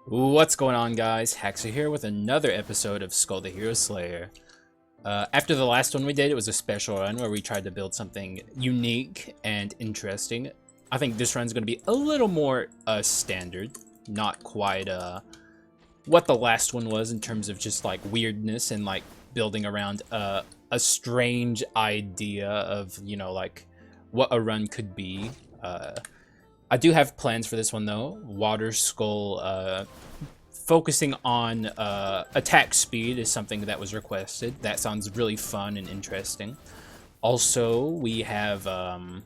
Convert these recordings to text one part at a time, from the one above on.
What's going on, guys? Haxer here with another episode of Skul the Hero Slayer. After the last one we did, it was a special run where we tried to build something unique and interesting. I think this run's going to be a little more standard, not quite what the last one was in terms of just like weirdness and like building around a strange idea of, you know, like what a run could be. I do have plans for this one though. Water Skull, focusing on attack speed is something that was requested. That sounds really fun and interesting. Also, we have a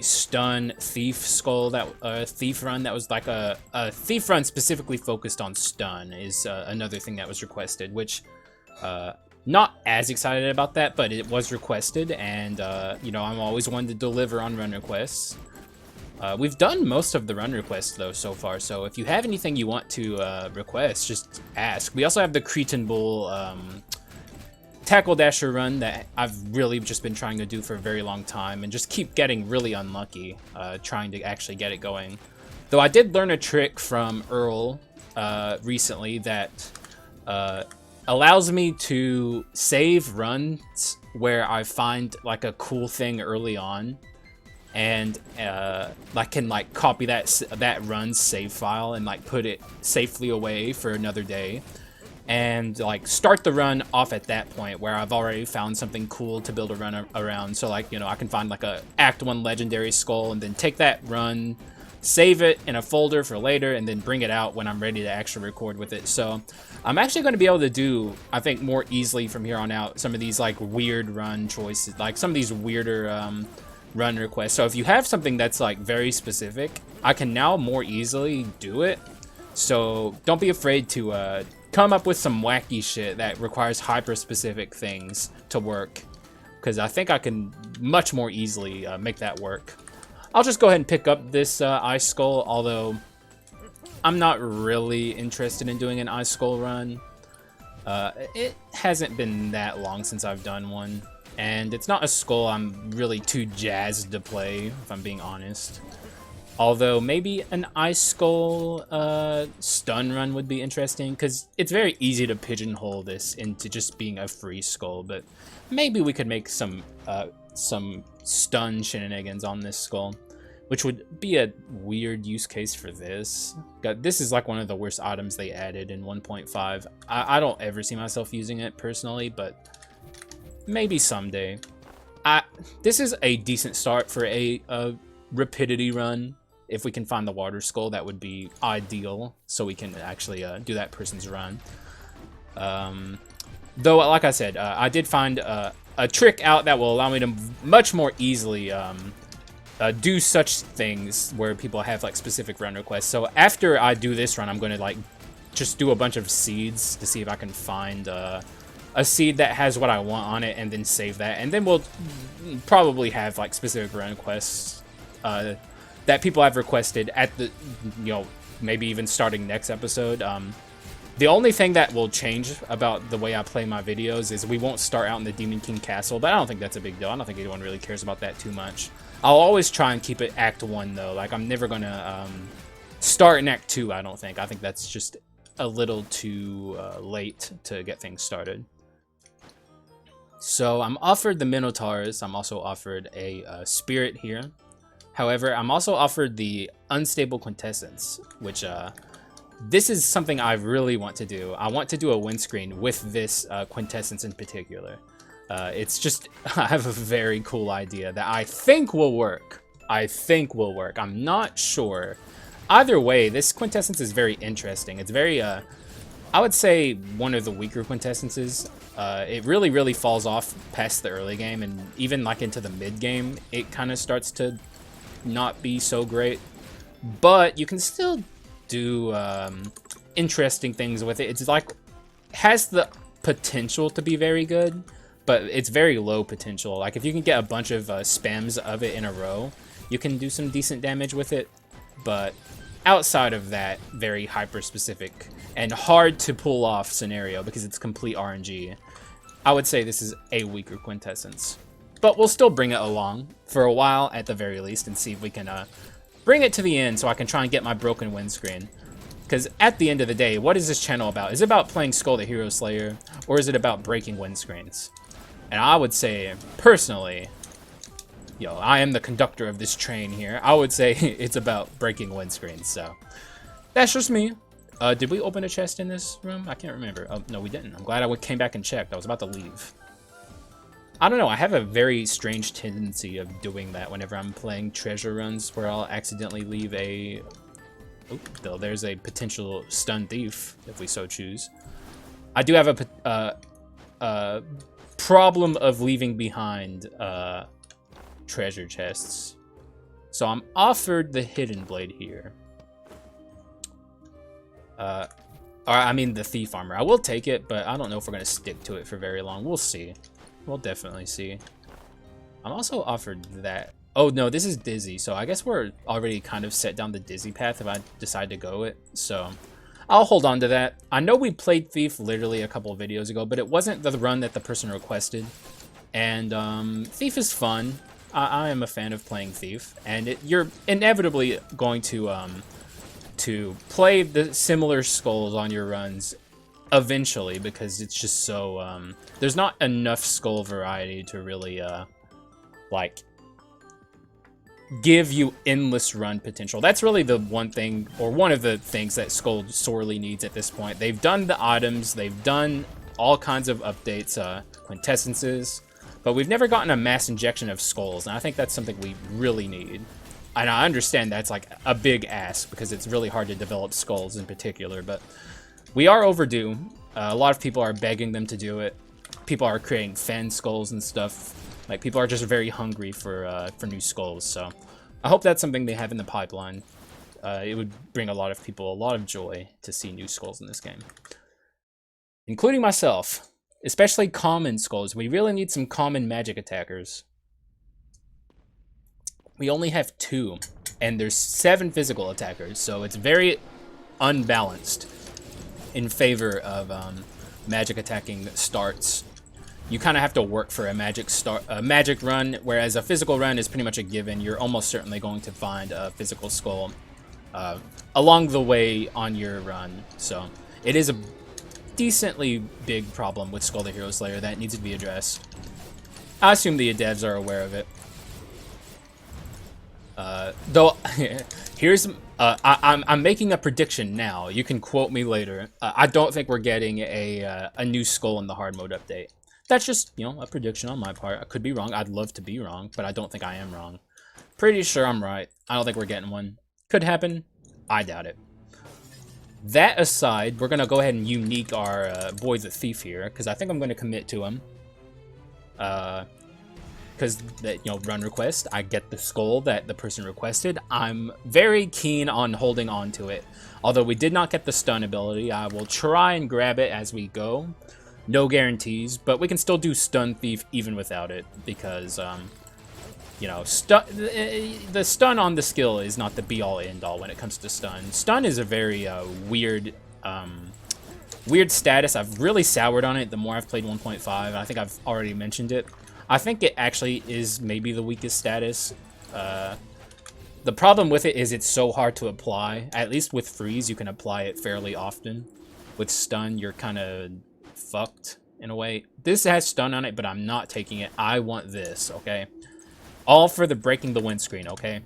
stun thief skull that thief run that was like a thief run specifically focused on stun is another thing that was requested, which not as excited about that, but it was requested, and you know, I'm always one to deliver on run requests. We've done most of the run requests though so far, so if you have anything you want to request, just ask. We also have the Cretan Bull Tackle Dasher run that I've really just been trying to do for a very long time and just keep getting really unlucky trying to actually get it going. Though I did learn a trick from Earl recently that allows me to save runs where I find like a cool thing early on, and I can like copy that run's save file and like put it safely away for another day, and like start the run off at that point where I've already found something cool to build a run around. So like, you know, I can find like a Act 1 legendary skull and then take that run, save it in a folder for later, and then bring it out when I'm ready to actually record with it. So I'm actually going to be able to do, I think, more easily from here on out some of these like weird run choices, like some of these weirder run requests. So if you have something that's like very specific, I can now more easily do it. So don't be afraid to come up with some wacky shit that requires hyper specific things to work, because I think I can much more easily make that work. I'll just go ahead and pick up this Ice Skull, although I'm not really interested in doing an Ice Skull run. It hasn't been that long since I've done one, and it's not a skull I'm really too jazzed to play, if I'm being honest. Although maybe an Ice Skull stun run would be interesting, because it's very easy to pigeonhole this into just being a free skull, but maybe we could make some stun shenanigans on this skull, which would be a weird use case for this. This is like one of the worst items they added in 1.5. I don't ever see myself using it personally, but maybe someday. This is a decent start for a rapidity run. If we can find the water skull, that would be ideal, so we can actually do that person's run. Though, like I said, I did find a trick out that will allow me to much more easily do such things where people have like specific run requests. So after I do this run, I'm going to like just do a bunch of seeds to see if I can find a seed that has what I want on it, and then save that, and then we'll probably have like specific run requests that people have requested at the, you know, maybe even starting next episode. The only thing that will change about the way I play my videos is we won't start out in the Demon King Castle, but I don't think that's a big deal. I don't think anyone really cares about that too much. I'll always try and keep it Act 1 though. Like, I'm never gonna start in Act 2, I don't think. I think that's just a little too late to get things started. So I'm offered the Minotaurs. I'm also offered a Spirit here. However, I'm also offered the Unstable Quintessence, which this is something I really want to do. I want to do a windscreen with this Quintessence in particular. It's just, I have a very cool idea that I think will work. I'm not sure. Either way, this Quintessence is very interesting. It's very, I would say, one of the weaker Quintessences. It really falls off past the early game, and even like into the mid game, it kind of starts to not be so great. But you can still do interesting things with it. It's like, has the potential to be very good, but it's very low potential. Like, if you can get a bunch of spams of it in a row, you can do some decent damage with it. But outside of that, very hyper specific and hard to pull off scenario because it's complete RNG, I would say this is a weaker Quintessence. But we'll still bring it along for a while at the very least and see if we can bring it to the end so I can try and get my broken windscreen. Because at the end of the day, what is this channel about? Is it about playing Skul the Hero Slayer, or is it about breaking windscreens? And I would say, personally, I am the conductor of this train here. I would say it's about breaking windscreens, so that's just me. Did we open a chest in this room? I can't remember. Oh, no, we didn't. I'm glad I came back and checked. I was about to leave. I don't know. I have a very strange tendency of doing that whenever I'm playing treasure runs, where I'll accidentally leave a... Oh, though there's a potential stun thief, if we so choose. I do have a problem of leaving behind treasure chests. So I'm offered the hidden blade here. Or I mean the thief armor. I will take it, but I don't know if we're going to stick to it for very long. We'll see. We'll definitely see. I'm also offered that. Oh, no, this is Dizzy, so I guess we're already kind of set down the Dizzy path if I decide to go it. So I'll hold on to that. I know we played Thief literally a couple of videos ago, but it wasn't the run that the person requested. And Thief is fun. I am a fan of playing Thief, and you're inevitably going to play the similar skulls on your runs eventually, because it's just so there's not enough skull variety to really like give you endless run potential. That's really the one thing, or one of the things, that Skul sorely needs at this point. They've done the items, they've done all kinds of updates, quintessences, but we've never gotten a mass injection of skulls, and I think that's something we really need. And I understand that's like a big ask, because it's really hard to develop skulls in particular, but we are overdue. A lot of people are begging them to do it. People are creating fan skulls and stuff. Like, people are just very hungry for new skulls, so I hope that's something they have in the pipeline. It would bring a lot of people a lot of joy to see new skulls in this game, including myself. Especially common skulls. We really need some common magic attackers. We only have 2, and there's 7 physical attackers, so it's very unbalanced in favor of magic attacking starts. You kind of have to work for a magic run, whereas a physical run is pretty much a given. You're almost certainly going to find a physical skull along the way on your run. So it is a decently big problem with Skul the Hero Slayer that needs to be addressed. I assume the devs are aware of it. Though, here's I'm making a prediction now. You can quote me later. I don't think we're getting a new skull in the hard mode update. That's just, a prediction on my part. I could be wrong. I'd love to be wrong, but I don't think I am wrong. Pretty sure I'm right. I don't think we're getting one. Could happen. I doubt it. That aside, we're gonna go ahead and unique our boy the thief here, because I think I'm gonna commit to him. Because that run request, I get the skull that the person requested. I'm very keen on holding on to it. Although we did not get the stun ability, I will try and grab it as we go. No guarantees, but we can still do stun thief even without it, because the stun on the skill is not the be-all end-all when it comes to stun. Stun is a very weird status. I've really soured on it the more I've played 1.5. I think I've already mentioned it. I think it actually is maybe the weakest status. The problem with it is it's so hard to apply. At least with freeze, you can apply it fairly often. With stun, you're kind of fucked in a way. This has stun on it, but I'm not taking it. I want this, okay? All for the breaking the windscreen, okay?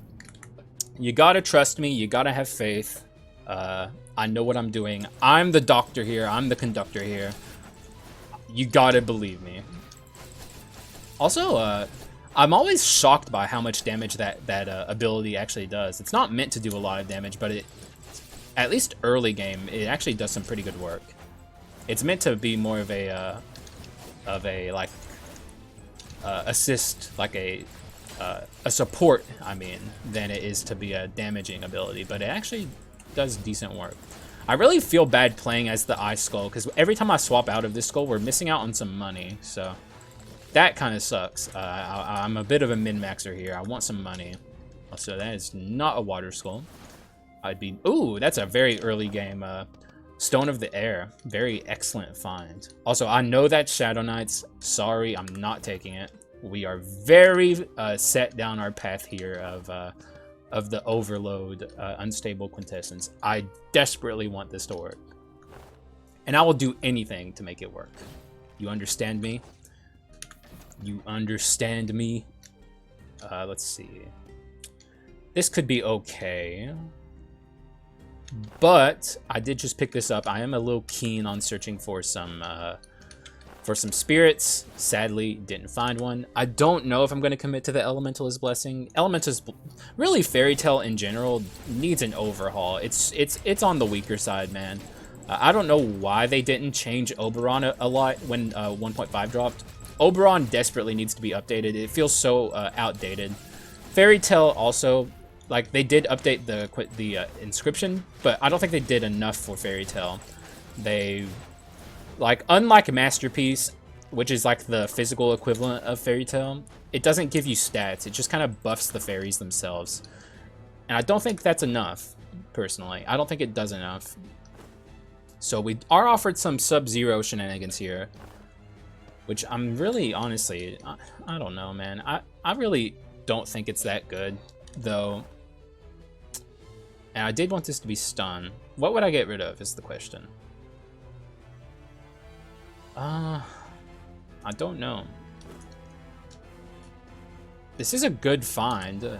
You gotta trust me. You gotta have faith. I know what I'm doing. I'm the doctor here. I'm the conductor here. You gotta believe me. Also, I'm always shocked by how much damage that ability actually does. It's not meant to do a lot of damage, but at least early game, it actually does some pretty good work. It's meant to be more of a like assist, like a support, I mean, than it is to be a damaging ability, but it actually does decent work. I really feel bad playing as the Ice Skull, because every time I swap out of this skull, we're missing out on some money, so that kind of sucks. I'm a bit of a min-maxer here. I want some money. So that is not a water skull. Ooh, that's a very early game. Stone of the Air. Very excellent find. Also, I know that's Shadow Knights. Sorry, I'm not taking it. We are very set down our path here of of the overload unstable quintessence. I desperately want this to work. And I will do anything to make it work. You understand me? You understand me? Let's see. This could be okay. But I did just pick this up. I am a little keen on searching for some spirits. Sadly, didn't find one. I don't know if I'm going to commit to the Elementalist Blessing. Really, Fairy Tale in general needs an overhaul. It's on the weaker side, man. I don't know why they didn't change Oberon a lot when 1.5 dropped. Oberon desperately needs to be updated. It feels so outdated. Fairy Tale also, like, they did update the inscription, but I don't think they did enough for Fairy Tale. They, like, unlike Masterpiece, which is like the physical equivalent of Fairy Tale, it doesn't give you stats. It just kind of buffs the fairies themselves. And I don't think that's enough, personally. I don't think it does enough. So we are offered some Sub-Zero shenanigans here, which I'm really, honestly, I don't know, man. I really don't think it's that good, though. And I did want this to be stun. What would I get rid of is the question. I don't know. This is a good find.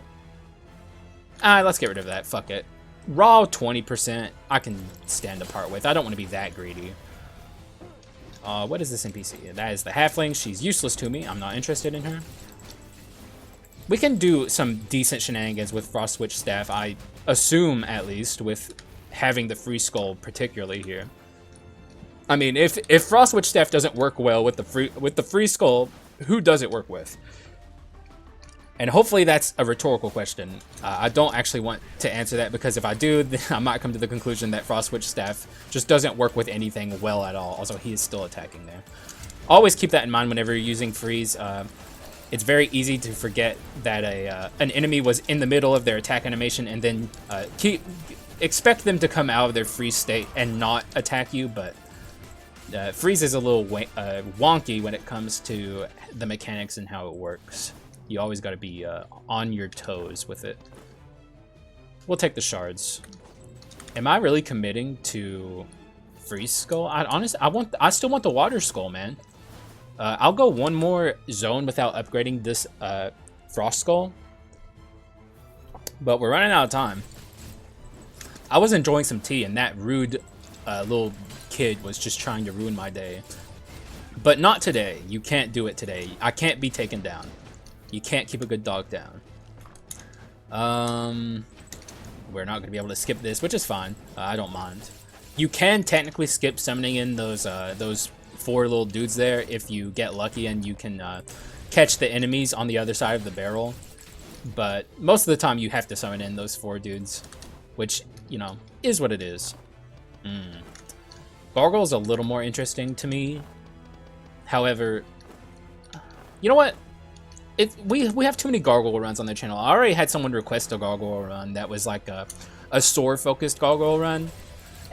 Let's get rid of that. Fuck it. Raw 20%, I can stand apart with. I don't want to be that greedy. What is this NPC? That is the halfling. She's useless to me. I'm not interested in her. We can do some decent shenanigans with Frost Witch Staff, I assume, at least, with having the Free Skull particularly here. I mean, if Frost Witch Staff doesn't work well with the Free Skull, who does it work with? And hopefully that's a rhetorical question. I don't actually want to answer that, because if I do, then I might come to the conclusion that Frost Witch Staff just doesn't work with anything well at all. Also, he is still attacking there. Always keep that in mind whenever you're using freeze. It's very easy to forget that an enemy was in the middle of their attack animation, and then expect them to come out of their freeze state and not attack you, but freeze is a little wonky when it comes to the mechanics and how it works. You always got to be on your toes with it. We'll take the shards. Am I really committing to Freeze Skull? I still want the Water Skull, man. I'll go one more zone without upgrading this Frost Skull. But we're running out of time. I was enjoying some tea, and that rude little kid was just trying to ruin my day. But not today. You can't do it today. I can't be taken down. You can't keep a good dog down. We're not going to be able to skip this, which is fine. I don't mind. You can technically skip summoning in those 4 little dudes there if you get lucky and you can catch the enemies on the other side of the barrel. But most of the time you have to summon in those 4 dudes, which, you know, is what it is. Gargoyle's a little more interesting to me. However, you know what? We have too many gargoyle runs on the channel. I already had someone request a gargoyle run that was like a sword-focused gargoyle run.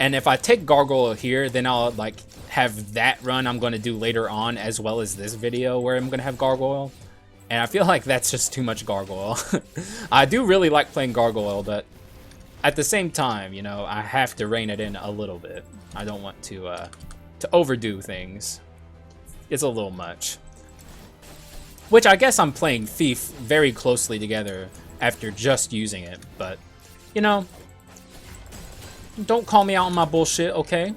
And if I take gargoyle here, then I'll like have that run I'm going to do later on, as well as this video where I'm going to have gargoyle. And I feel like that's just too much gargoyle. I do really like playing gargoyle, but at the same time, you know, I have to rein it in a little bit. I don't want to overdo things. It's a little much. Which I guess I'm playing Thief very closely together after just using it, but, you know, don't call me out on my bullshit, okay?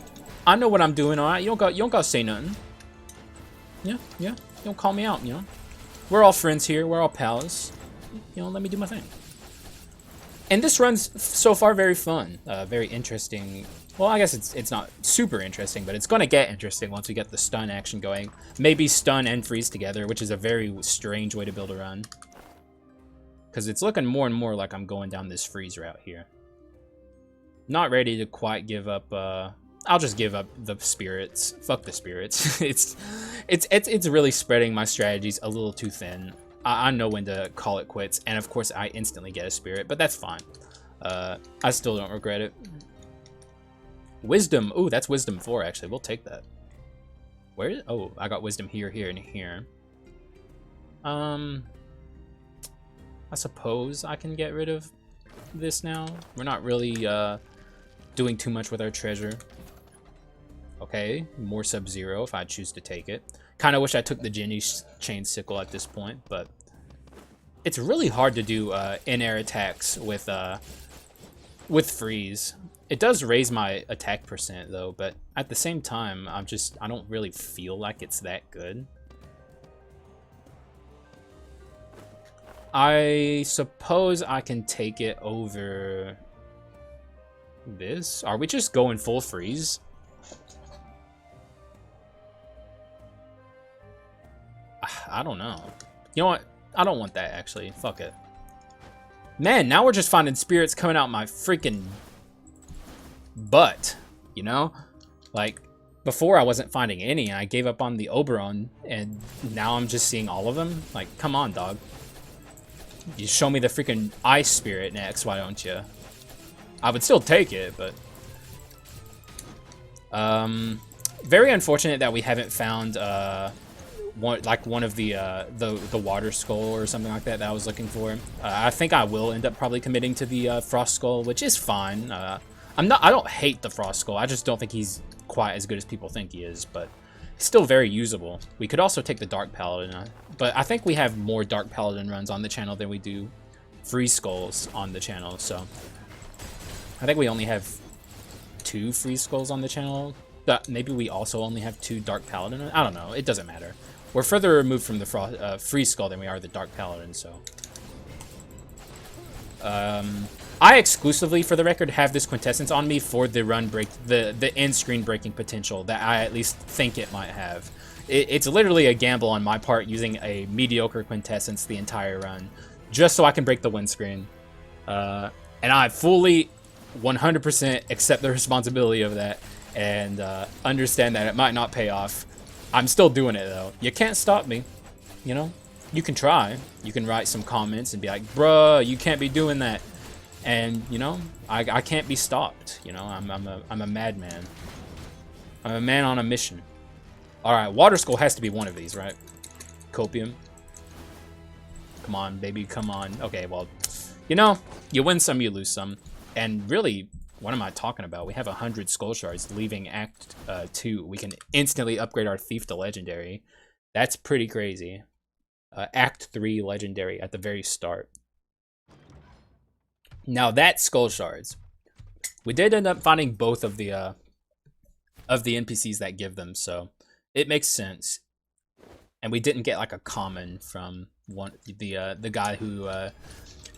I know what I'm doing, alright? You don't got to say nothing. Yeah, don't call me out, you know? We're all friends here, we're all pals. You know, let me do my thing. And this run's so far very fun, very interesting. Well, I guess it's not super interesting, but it's going to get interesting once we get the stun action going. Maybe stun and freeze together, which is a very strange way to build a run. Because it's looking more and more like I'm going down this freeze route here. Not ready to quite give up. I'll just give up the spirits. Fuck the spirits. It's really spreading my strategies a little too thin. I know when to call it quits, and of course I instantly get a spirit, but that's fine. I still don't regret it. Wisdom. Ooh, that's wisdom 4, actually. We'll take that. Where? Oh, I got wisdom here, here, and here. I suppose I can get rid of this now. We're not really doing too much with our treasure. Okay, more Sub-Zero if I choose to take it. Kind of wish I took the Ginny Chain Sickle at this point, but it's really hard to do in-air attacks with freeze. It does raise my attack percent though, but at the same time, I don't really feel like it's that good. I suppose I can take it over this. Are we just going full freeze? I don't know. You know what? I don't want that, actually. Fuck it. Man, now we're just finding spirits coming out my freaking butt, you know? Like, before I wasn't finding any, and I gave up on the Oberon, and now I'm just seeing all of them? Like, come on, dog. You show me the freaking ice spirit next, why don't you? I would still take it, but... very unfortunate that we haven't found, one of the water skull or something like that I was looking for. I think I will end up probably committing to the frost skull, which is fine. I don't hate the frost skull. I just don't think he's quite as good as people think he is, but he's still very usable. We could also take the dark paladin, but I think we have more dark paladin runs on the channel than we do free skulls on the channel. So I think we only have 2 free skulls on the channel. But maybe we also only have 2 dark paladin. I don't know. It doesn't matter. We're further removed from the free skull than we are the dark paladin, so. I exclusively, for the record, have this quintessence on me for the the end screen breaking potential that I at least think it might have. It's literally a gamble on my part using a mediocre quintessence the entire run, just so I can break the windscreen. And I fully 100% accept the responsibility of that and understand that it might not pay off. I'm still doing it though. You can't stop me, you know? You can try. You can write some comments and be like, bruh, you can't be doing that. And, you know, I can't be stopped, you know? I'm a madman. I'm a man on a mission. Alright, Water Skull has to be one of these, right? Copium. Come on, baby, come on. Okay, well, you know, you win some, you lose some. And really, what am I talking about? We have 100 Skull Shards leaving Act 2. We can instantly upgrade our Thief to Legendary. That's pretty crazy. Act 3 Legendary at the very start. Now that's Skull Shards. We did end up finding both of the NPCs that give them, so it makes sense. And we didn't get like a common from the guy who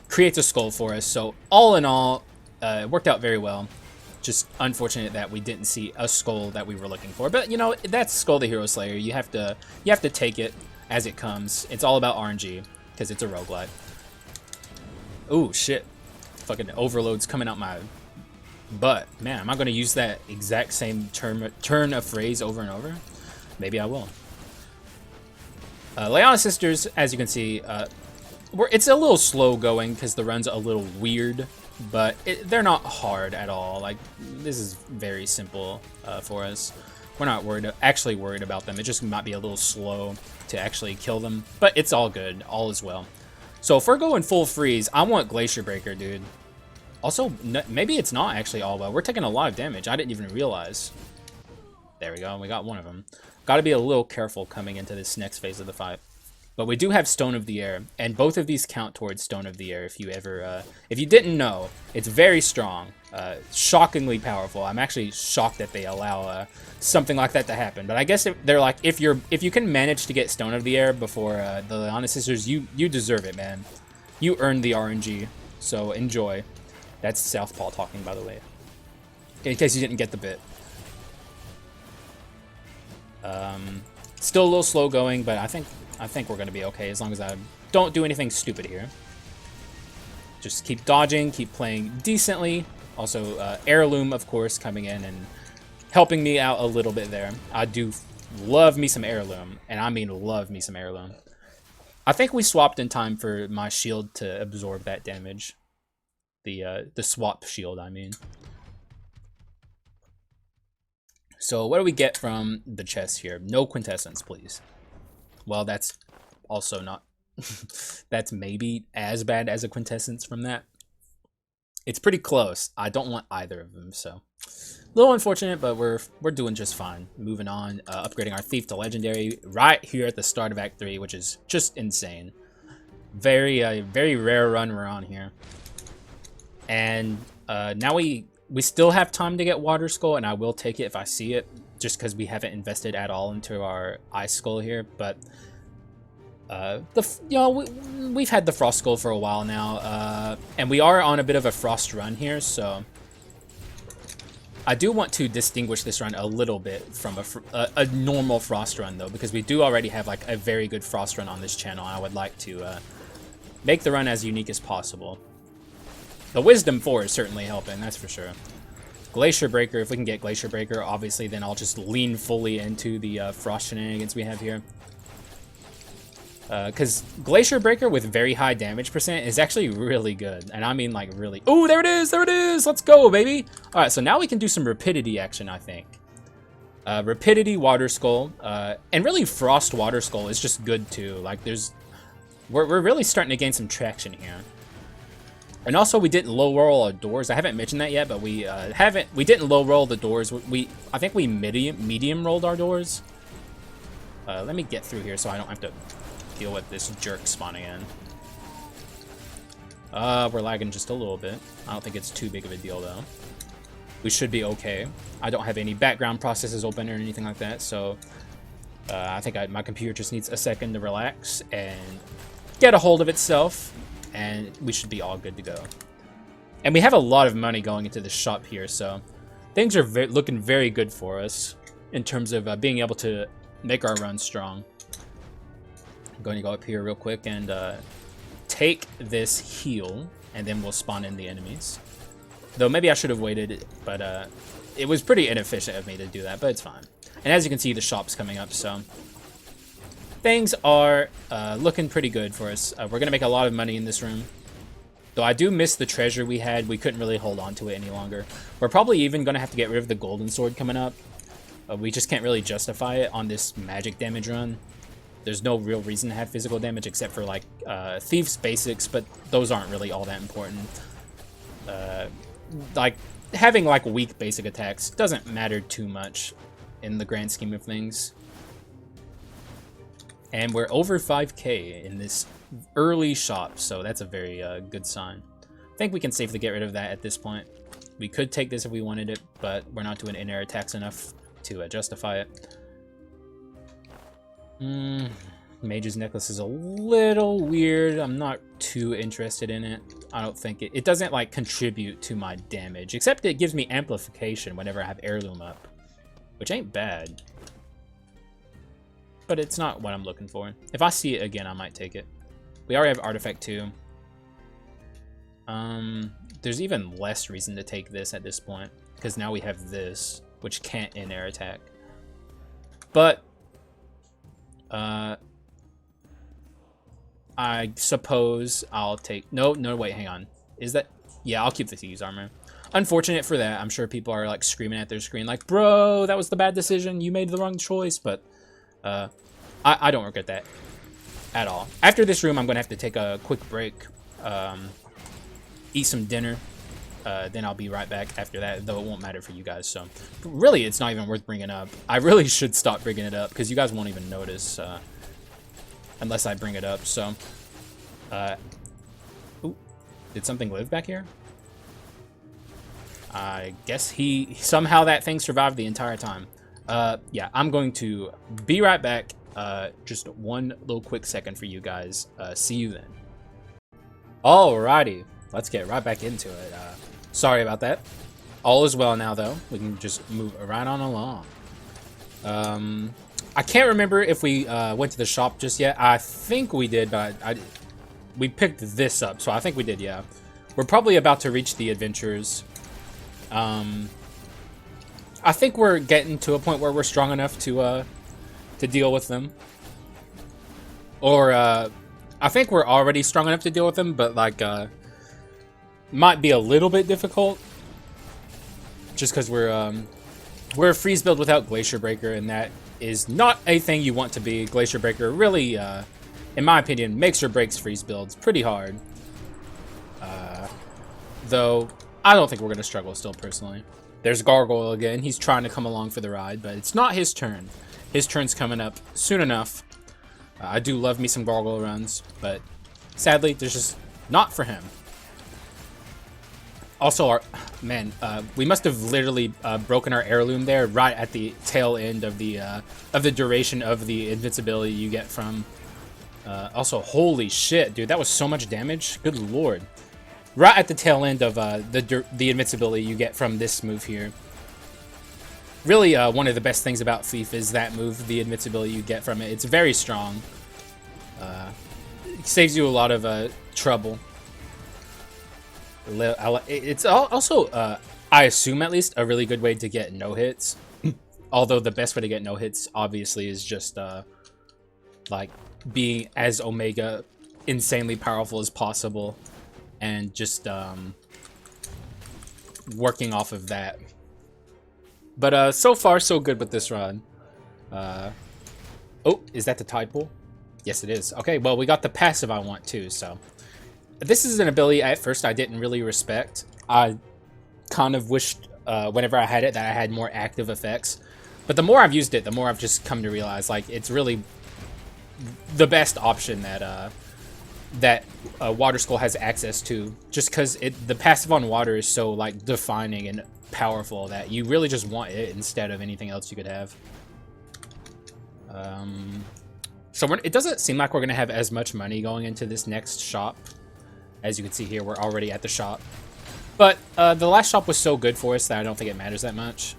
creates a skull for us. So all in all, it worked out very well. Just unfortunate that we didn't see a skull that we were looking for. But you know, that's Skul the Hero Slayer. You have to take it as it comes. It's all about RNG because it's a roguelite. Ooh, shit. Fucking overload's coming out my butt. Man, am I going to use that exact same turn of phrase over and over? Maybe I will. Leona Sisters, as you can see, it's a little slow going because the run's a little weird, but they're not hard at all. Like, this is very simple for us. We're not actually worried about them. It just might be a little slow to actually kill them, but it's all good. All is well. So if we're going full freeze, I want Glacier Breaker, dude. Also, maybe it's not actually all well. We're taking a lot of damage. I didn't even realize. There we go. We got one of them. Got to be a little careful coming into this next phase of the fight. But we do have Stone of the Air, and both of these count towards Stone of the Air. If you didn't know, it's very strong, shockingly powerful. I'm actually shocked that they allow something like that to happen. But I guess they're like, if you can manage to get Stone of the Air before the Leona Sisters, you deserve it, man. You earned the RNG, so enjoy. That's Southpaw talking, by the way, in case you didn't get the bit. Still a little slow going, but I think we're gonna be okay as long as I don't do anything stupid here. Just keep dodging, keep playing decently. Also, Heirloom, of course, coming in and helping me out a little bit there. I do love me some Heirloom, and I mean love me some Heirloom. I think we swapped in time for my shield to absorb that damage. The swap shield, I mean. So what do we get from the chest here? No quintessence, please. Well, that's also not... that's maybe as bad as a quintessence from that. It's pretty close. I don't want either of them, so a little unfortunate, but we're doing just fine. Moving on, upgrading our thief to legendary right here at the start of Act 3, which is just insane. Very very rare run we're on here. And now we still have time to get Water Skull, and I will take it if I see it, just because we haven't invested at all into our Ice Skull here. But we've had the Frost Skull for a while now, and we are on a bit of a Frost run here, so I do want to distinguish this run a little bit from a normal Frost run, though, because we do already have like a very good Frost run on this channel. I would like to make the run as unique as possible. The Wisdom 4 is certainly helping, that's for sure. Glacier Breaker, if we can get Glacier Breaker, obviously then I'll just lean fully into the Frost shenanigans we have here. Because Glacier Breaker with very high damage percent is actually really good. And I mean like really... Oh, there it is! There it is! Let's go, baby! Alright, so now we can do some Rapidity action, I think. Rapidity Water Skull. And really Frost Water Skull is just good too. Like there's... We're really starting to gain some traction here. And also we didn't low roll our doors. I haven't mentioned that yet, but we didn't low roll the doors. I think we medium rolled our doors. Let me get through here so I don't have to deal with this jerk spawning in. We're lagging just a little bit. I don't think it's too big of a deal though. We should be okay. I don't have any background processes open or anything like that, so I think my computer just needs a second to relax and get a hold of itself, and we should be all good to go. And we have a lot of money going into the shop here, so things are looking very good for us in terms of being able to make our run strong. I'm going to go up here real quick and take this heal, and then we'll spawn in the enemies. Though maybe I should have waited, but it was pretty inefficient of me to do that, but it's fine. And as you can see, the shop's coming up, so things are looking pretty good for us. We're going to make a lot of money in this room. Though I do miss the treasure we had. We couldn't really hold on to it any longer. We're probably even going to have to get rid of the golden sword coming up. We just can't really justify it on this magic damage run. There's no real reason to have physical damage except for like Thief's basics, but those aren't really all that important. Like having like weak basic attacks doesn't matter too much in the grand scheme of things. And we're over 5k in this early shop, so that's a very good sign. I think we can safely get rid of that at this point. We could take this if we wanted it, but we're not doing in-air attacks enough to justify it. Mage's necklace is a little weird. I'm not too interested in it. I don't think it doesn't like contribute to my damage, except it gives me amplification whenever I have heirloom up, which ain't bad. But it's not what I'm looking for. If I see it again, I might take it. We already have artifact 2. There's even less reason to take this at this point, because now we have this, which can't in-air attack. But I suppose I'll take... No, wait, hang on. Is that... Yeah, I'll keep the Thieves Armor. Unfortunate for that. I'm sure people are like screaming at their screen like, bro, that was the bad decision. You made the wrong choice. But I don't regret that at all. After this room, I'm going to have to take a quick break, eat some dinner. Then I'll be right back after that, though it won't matter for you guys. So really, it's not even worth bringing up. I really should stop bringing it up because you guys won't even notice unless I bring it up. So, ooh, did something live back here? I guess somehow that thing survived the entire time. Yeah, I'm going to be right back. Just one little quick second for you guys. See you then. Alrighty, let's get right back into it. Sorry about that. All is well now, though. We can just move right on along. I can't remember if we went to the shop just yet. I think we did, but we picked this up, so I think we did, yeah. We're probably about to reach the adventurers. I think we're getting to a point where we're strong enough to deal with them. Or, I think we're already strong enough to deal with them, but, like, might be a little bit difficult. Just because we're a freeze build without Glacier Breaker, and that is not a thing you want to be. Glacier Breaker really, in my opinion, makes or breaks freeze builds pretty hard. though I don't think we're going to struggle still, personally. There's Gargoyle again. He's trying to come along for the ride, but it's not his turn. His turn's coming up soon enough. I do love me some Gargoyle runs, but sadly, there's just not for him. Also, we must have literally broken our heirloom there right at the tail end of the duration of the invincibility you get from. Also, holy shit, dude, that was so much damage. Good lord. Right at the tail end of the invincibility you get from this move here. Really, one of the best things about Thief is that move, the invincibility you get from it. It's very strong. It saves you a lot of trouble. It's also, I assume at least, a really good way to get no hits. Although the best way to get no hits, obviously, is just like being as Omega insanely powerful as possible, and just working off of that. But so far, so good with this run. Oh, is that the Tide Pool? Yes, it is. Okay, well, we got the passive I want too, so. This is an ability at first I didn't really respect. I kind of wished whenever I had it that I had more active effects. But the more I've used it, the more I've just come to realize like it's really the best option that Water Skull has access to. Just because the passive on water is so like defining and powerful that you really just want it instead of anything else you could have. So it doesn't seem like we're going to have as much money going into this next shop. As you can see here, we're already at the shop. But the last shop was so good for us that I don't think it matters that much.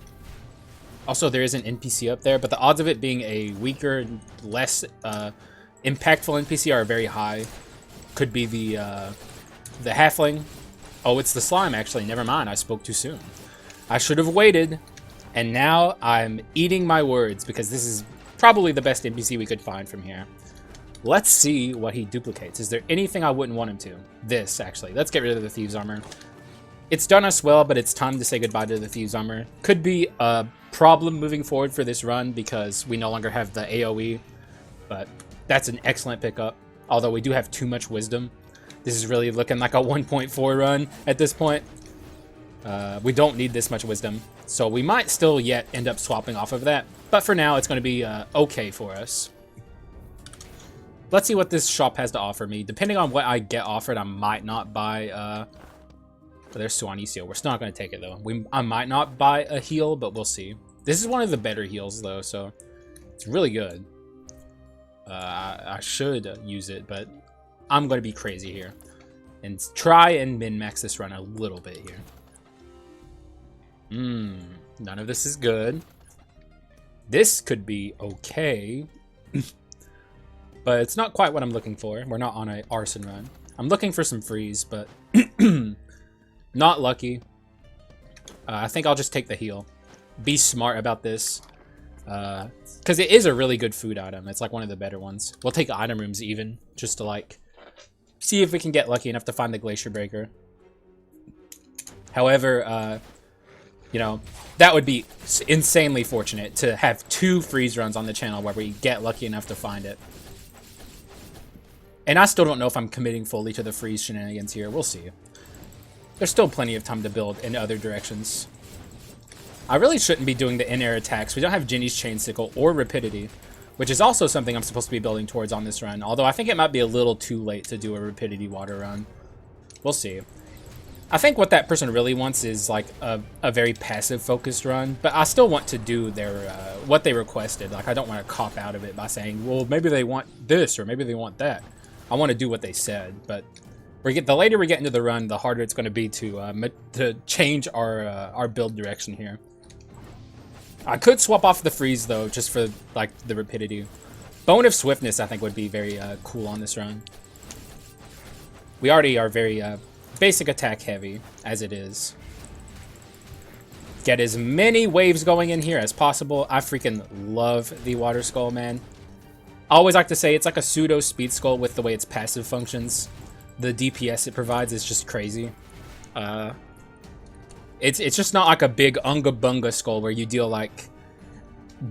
Also, there is an NPC up there, but the odds of it being a weaker, less impactful NPC are very high. Could be the halfling. Oh, it's the slime, actually. Never mind, I spoke too soon. I should have waited, and now I'm eating my words, because this is probably the best NPC we could find from here. Let's see what he duplicates. Is there anything I wouldn't want him to? This, actually. Let's get rid of the Thieves' Armor. It's done us well, but it's time to say goodbye to the Thieves' Armor. Could be a problem moving forward for this run because we no longer have the AoE, but that's an excellent pickup. Although we do have too much Wisdom. This is really looking like a 1.4 run at this point. We don't need this much Wisdom, so we might still yet end up swapping off of that. But for now, it's going to be okay for us. Let's see what this shop has to offer me. Depending on what I get offered, I might not buy... there's Suanicio. We're still not going to take it, though. I might not buy a heal, but we'll see. This is one of the better heals, though, so it's really good. I should use it, but I'm going to be crazy here and try and min-max this run a little bit here. None of this is good. This could be okay. But it's not quite what I'm looking for. We're not on an arson run. I'm looking for some freeze, but not lucky. I think I'll just take the heal. Be smart about this. Because it is a really good food item. It's like one of the better ones. We'll take item rooms even, just to like see if we can get lucky enough to find the Glacier Breaker. However, you know, that would be insanely fortunate to have 2 freeze runs on the channel where we get lucky enough to find it. And I still don't know if I'm committing fully to the freeze shenanigans here. We'll see. There's still plenty of time to build in other directions. I really shouldn't be doing the in-air attacks. We don't have Ginny's Chain Sickle or Rapidity, which is also something I'm supposed to be building towards on this run. Although I think it might be a little too late to do a Rapidity water run. We'll see. I think what that person really wants is like a very passive-focused run, but I still want to do their what they requested. Like, I don't want to cop out of it by saying, well, maybe they want this or maybe they want that. I want to do what they said, but the later we get into the run, the harder it's going to be to change our build direction here. I could swap off the freeze though, just for like the rapidity. Bone of Swiftness, I think, would be very cool on this run. We already are very basic attack heavy as it is. Get as many waves going in here as possible. I freaking love the Water Skull, man. I always like to say it's like a pseudo Speed Skull with the way its passive functions. The DPS it provides is just crazy. It's just not like a big Unga Bunga Skull where you deal like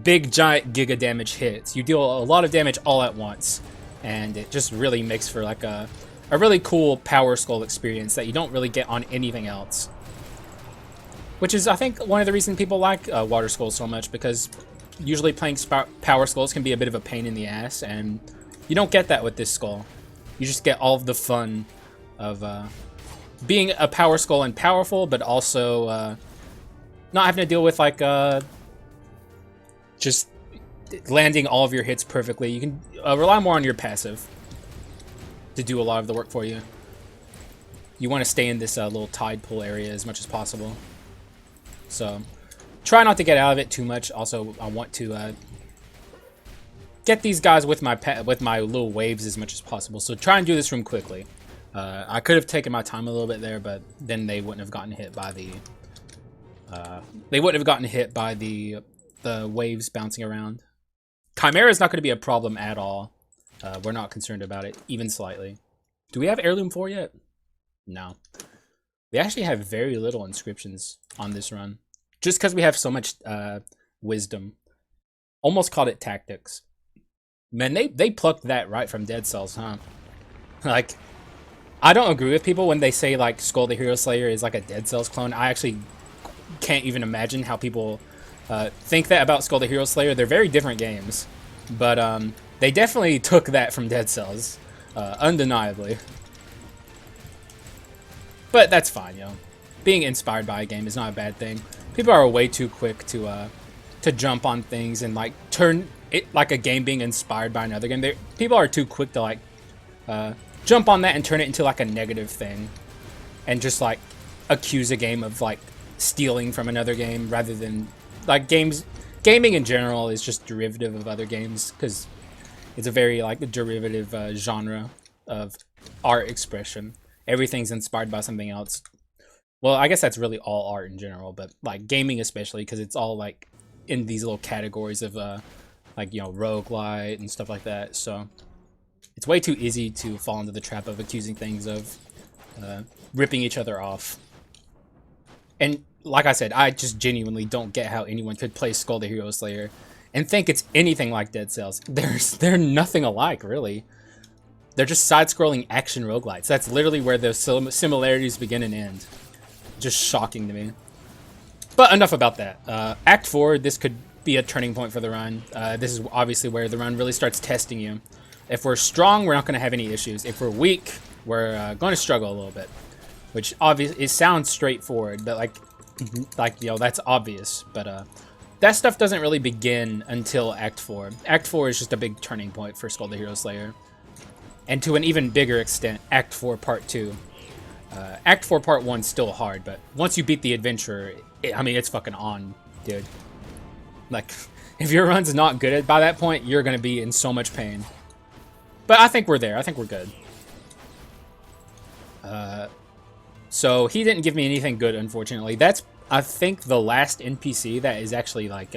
big giant giga damage hits. You deal a lot of damage all at once, and it just really makes for like a a really cool Power Skull experience that you don't really get on anything else. Which is, I think, one of the reasons people like Water Skulls so much, because usually playing Power Skulls can be a bit of a pain in the ass, and you don't get that with this skull. You just get all of the fun of being a Power Skull and powerful, but also not having to deal with, like, just landing all of your hits perfectly. You can rely more on your passive to do a lot of the work for you. You want to stay in this little tide pool area as much as possible. So, try not to get out of it too much. Also, I want to get these guys with my little waves as much as possible. So try and do this room quickly. I could have taken my time a little bit there, but then they wouldn't have gotten hit by the the waves bouncing around. Chimera is not going to be a problem at all. We're not concerned about it, even slightly. Do we have Heirloom 4 yet? No. We actually have very little inscriptions on this run. Just because we have so much wisdom. Almost called it tactics. Man, they plucked that right from Dead Cells, huh? Like, I don't agree with people when they say, like, Skul the Hero Slayer is like a Dead Cells clone. I actually can't even imagine how people think that about Skul the Hero Slayer. They're very different games. But they definitely took that from Dead Cells. Undeniably. But that's fine, yo. Being inspired by a game is not a bad thing. People are way too quick to jump on things and, like, turn it like a game being inspired by another game. People are too quick to, like, jump on that and turn it into, like, a negative thing. And just, like, accuse a game of, like, stealing from another game rather than, like, gaming in general is just derivative of other games because it's a very, like, derivative genre of art expression. Everything's inspired by something else. Well, I guess that's really all art in general, but, like, gaming especially, because it's all, like, in these little categories of, like, you know, roguelite and stuff like that. So it's way too easy to fall into the trap of accusing things of ripping each other off. And like I said, I just genuinely don't get how anyone could play Skul the Hero Slayer and think it's anything like Dead Cells. They're nothing alike, really. They're just side-scrolling action roguelites. That's literally where the similarities begin and end. Just shocking to me. But enough about that. Act 4, this could be a turning point for the run. This is obviously where the run really starts testing you. If we're strong, we're not going to have any issues. If we're weak, we're going to struggle a little bit. Which obviously, it sounds straightforward, but like, you know, that's obvious. But that stuff doesn't really begin until Act 4. Act 4 is just a big turning point for Skul the Hero Slayer. And to an even bigger extent, Act 4 Part 2. Act 4 Part 1's still hard, but once you beat the adventurer, I mean, it's fucking on, dude. Like, if your run's not good by that point, you're going to be in so much pain. But I think we're there. I think we're good. So he didn't give me anything good, unfortunately. That's, I think, the last NPC that is actually, like,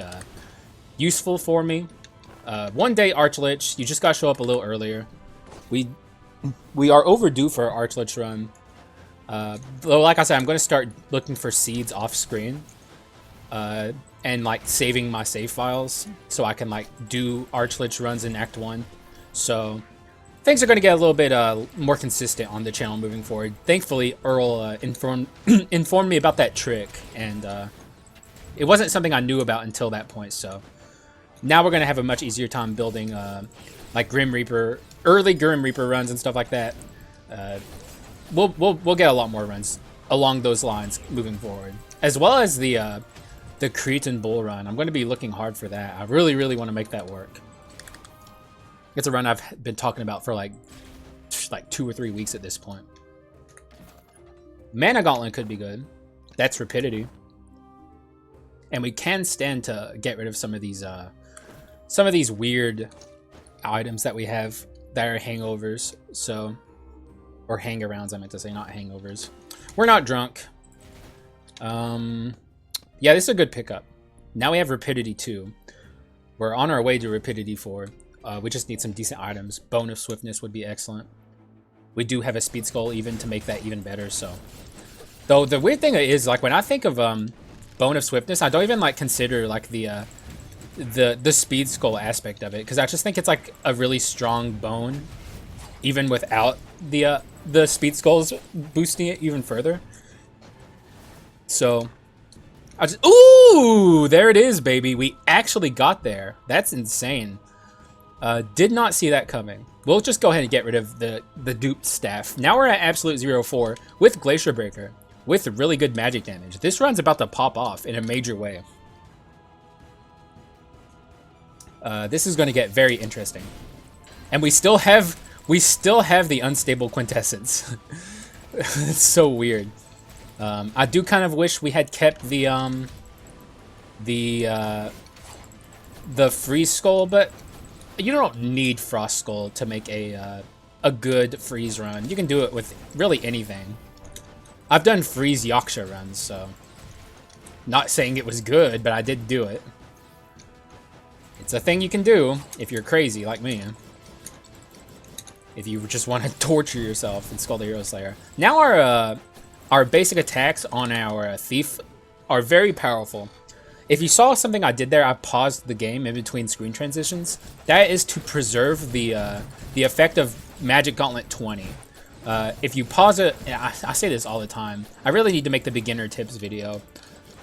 useful for me. One day, Archlich, you just got to show up a little earlier. We are overdue for our Archlich run. Though, like I said, I'm going to start looking for seeds off screen. And, like, saving my save files so I can, like, do Archlich runs in Act 1. So things are going to get a little bit more consistent on the channel moving forward. Thankfully, Earl informed me about that trick, and it wasn't something I knew about until that point. So now we're going to have a much easier time building, like, Grim Reaper, early Grim Reaper runs and stuff like that. We'll get a lot more runs along those lines moving forward, as well as the Cretan Bull run. I'm going to be looking hard for that. I really, really want to make that work. It's a run I've been talking about for like 2 or 3 weeks at this point. Mana Gauntlet could be good. That's rapidity, and we can stand to get rid of some of these weird items that we have that are hangovers. So, or hang-arounds, I meant to say, not hangovers. We're not drunk. Yeah, this is a good pickup. Now we have Rapidity 2. We're on our way to Rapidity 4. We just need some decent items. Bone of Swiftness would be excellent. We do have a Speed Skull even to make that even better, so. Though the weird thing is, like, when I think of Bone of Swiftness, I don't even, like, consider, like, the Speed Skull aspect of it, because I just think it's, like, a really strong bone even without the speed skulls boosting it even further. So I just, ooh, there it is, baby. We actually got there. That's insane. Did not see that coming. We'll just go ahead and get rid of the duped staff. Now we're at absolute 0-4 with Glacier Breaker with really good magic damage. This run's about to pop off in a major way. This is going to get very interesting. And we still have the unstable quintessence. It's so weird. I do kind of wish we had kept the freeze skull, but you don't need frost skull to make a good freeze run. You can do it with really anything. I've done freeze Yaksha runs, so not saying it was good, but I did do it. It's a thing you can do if you're crazy like me. If you just want to torture yourself in Skul the Hero Slayer. Now our basic attacks on our thief are very powerful. If you saw something I did there, I paused the game in between screen transitions. That is to preserve the effect of Magic Gauntlet 20. If you pause it, I say this all the time. I really need to make the beginner tips video,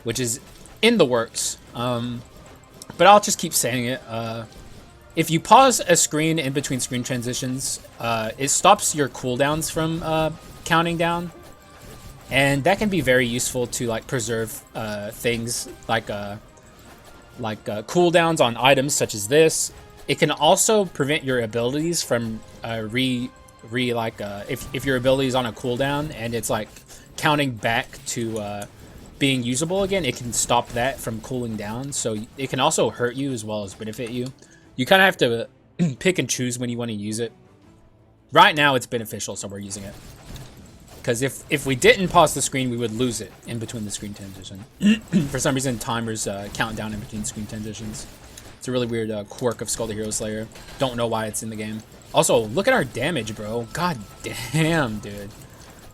which is in the works. But I'll just keep saying it. If you pause a screen in between screen transitions, it stops your cooldowns from counting down. And that can be very useful to like preserve things like cooldowns on items such as this. It can also prevent your abilities from if your ability is on a cooldown and it's like counting back to being usable again, it can stop that from cooling down. So it can also hurt you as well as benefit you. You kind of have to pick and choose when you want to use it. Right now it's beneficial, so we're using it. Because if we didn't pause the screen, we would lose it in between the screen transition. For some reason, timers count down in between screen transitions. It's a really weird quirk of Skul the Hero Slayer. Don't know why it's in the game. Also, look at our damage, bro. God damn, dude.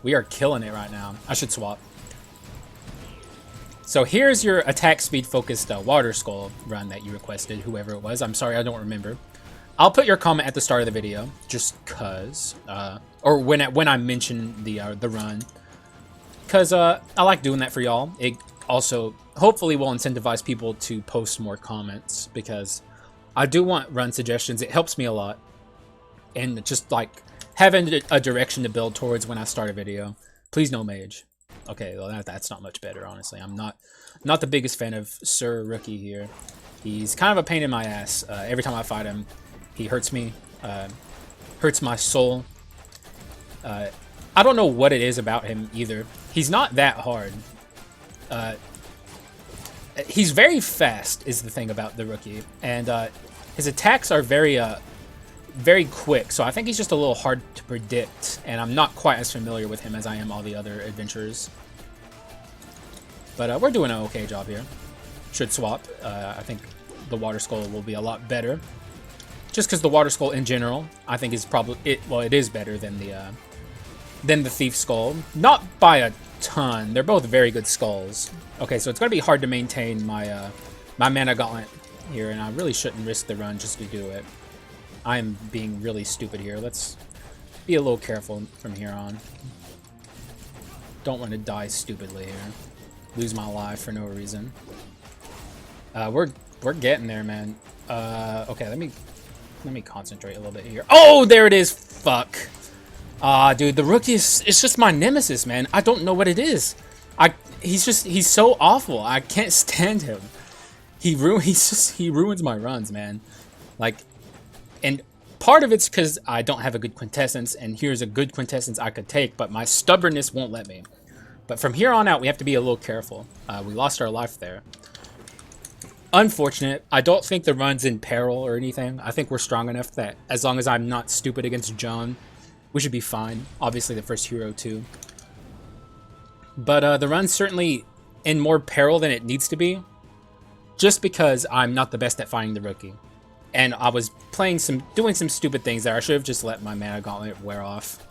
We are killing it right now. I should swap. So here's your attack speed focused water skull run that you requested, whoever it was. I'm sorry, I don't remember. I'll put your comment at the start of the video, just cause, or when I mention the run, cause I like doing that for y'all. It also hopefully will incentivize people to post more comments because I do want run suggestions. It helps me a lot, and just like having a direction to build towards when I start a video. Please no mage. Okay, well that's not much better, honestly. I'm not the biggest fan of Sir Rookie here. He's kind of a pain in my ass. Every time I fight him, he hurts me, hurts my soul. I don't know what it is about him either. He's not that hard. He's very fast is the thing about the Rookie, and his attacks are very quick, so I think he's just a little hard to predict, and I'm not quite as familiar with him as I am all the other adventurers. But we're doing an okay job here. Should swap. I think the Water Skull will be a lot better. Just because the Water Skull in general, I think is probably it is better than the Thief Skull. Not by a ton. They're both very good skulls. Okay, so it's gonna be hard to maintain my my mana gauntlet here, and I really shouldn't risk the run just to do it. I'm being really stupid here. Let's be a little careful from here on. Don't want to die stupidly here. Lose my life for no reason. We're getting there, man. Okay, let me concentrate a little bit here. Oh, there it is. Fuck. Dude, the Rookie is just my nemesis, man. I don't know what it is. He's so awful. I can't stand him. He ruins my runs, man. Like, and part of it's because I don't have a good quintessence, and here's a good quintessence I could take, but my stubbornness won't let me. But from here on out, we have to be a little careful. We lost our life there. Unfortunate. I don't think the run's in peril or anything. I think we're strong enough that as long as I'm not stupid against John, we should be fine. Obviously, the first hero too. But the run's certainly in more peril than it needs to be, just because I'm not the best at fighting the Rookie. And I was doing some stupid things there. I should have just let my mana gauntlet wear off.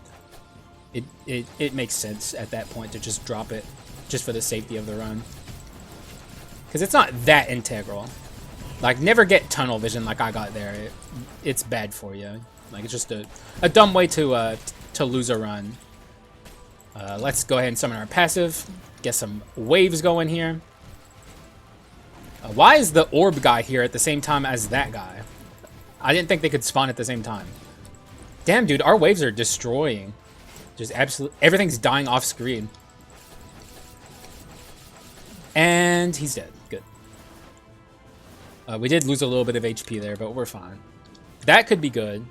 It makes sense at that point to just drop it, just for the safety of the run. Because it's not that integral. Like, never get tunnel vision like I got there. It's bad for you. Like, it's just a dumb way to lose a run. Let's go ahead and summon our passive. Get some waves going here. Why is the orb guy here at the same time as that guy? I didn't think they could spawn at the same time. Damn, dude, our waves are destroying. Just absolutely everything's dying off screen. And he's dead. Good. We did lose a little bit of HP there, but we're fine. That could be good.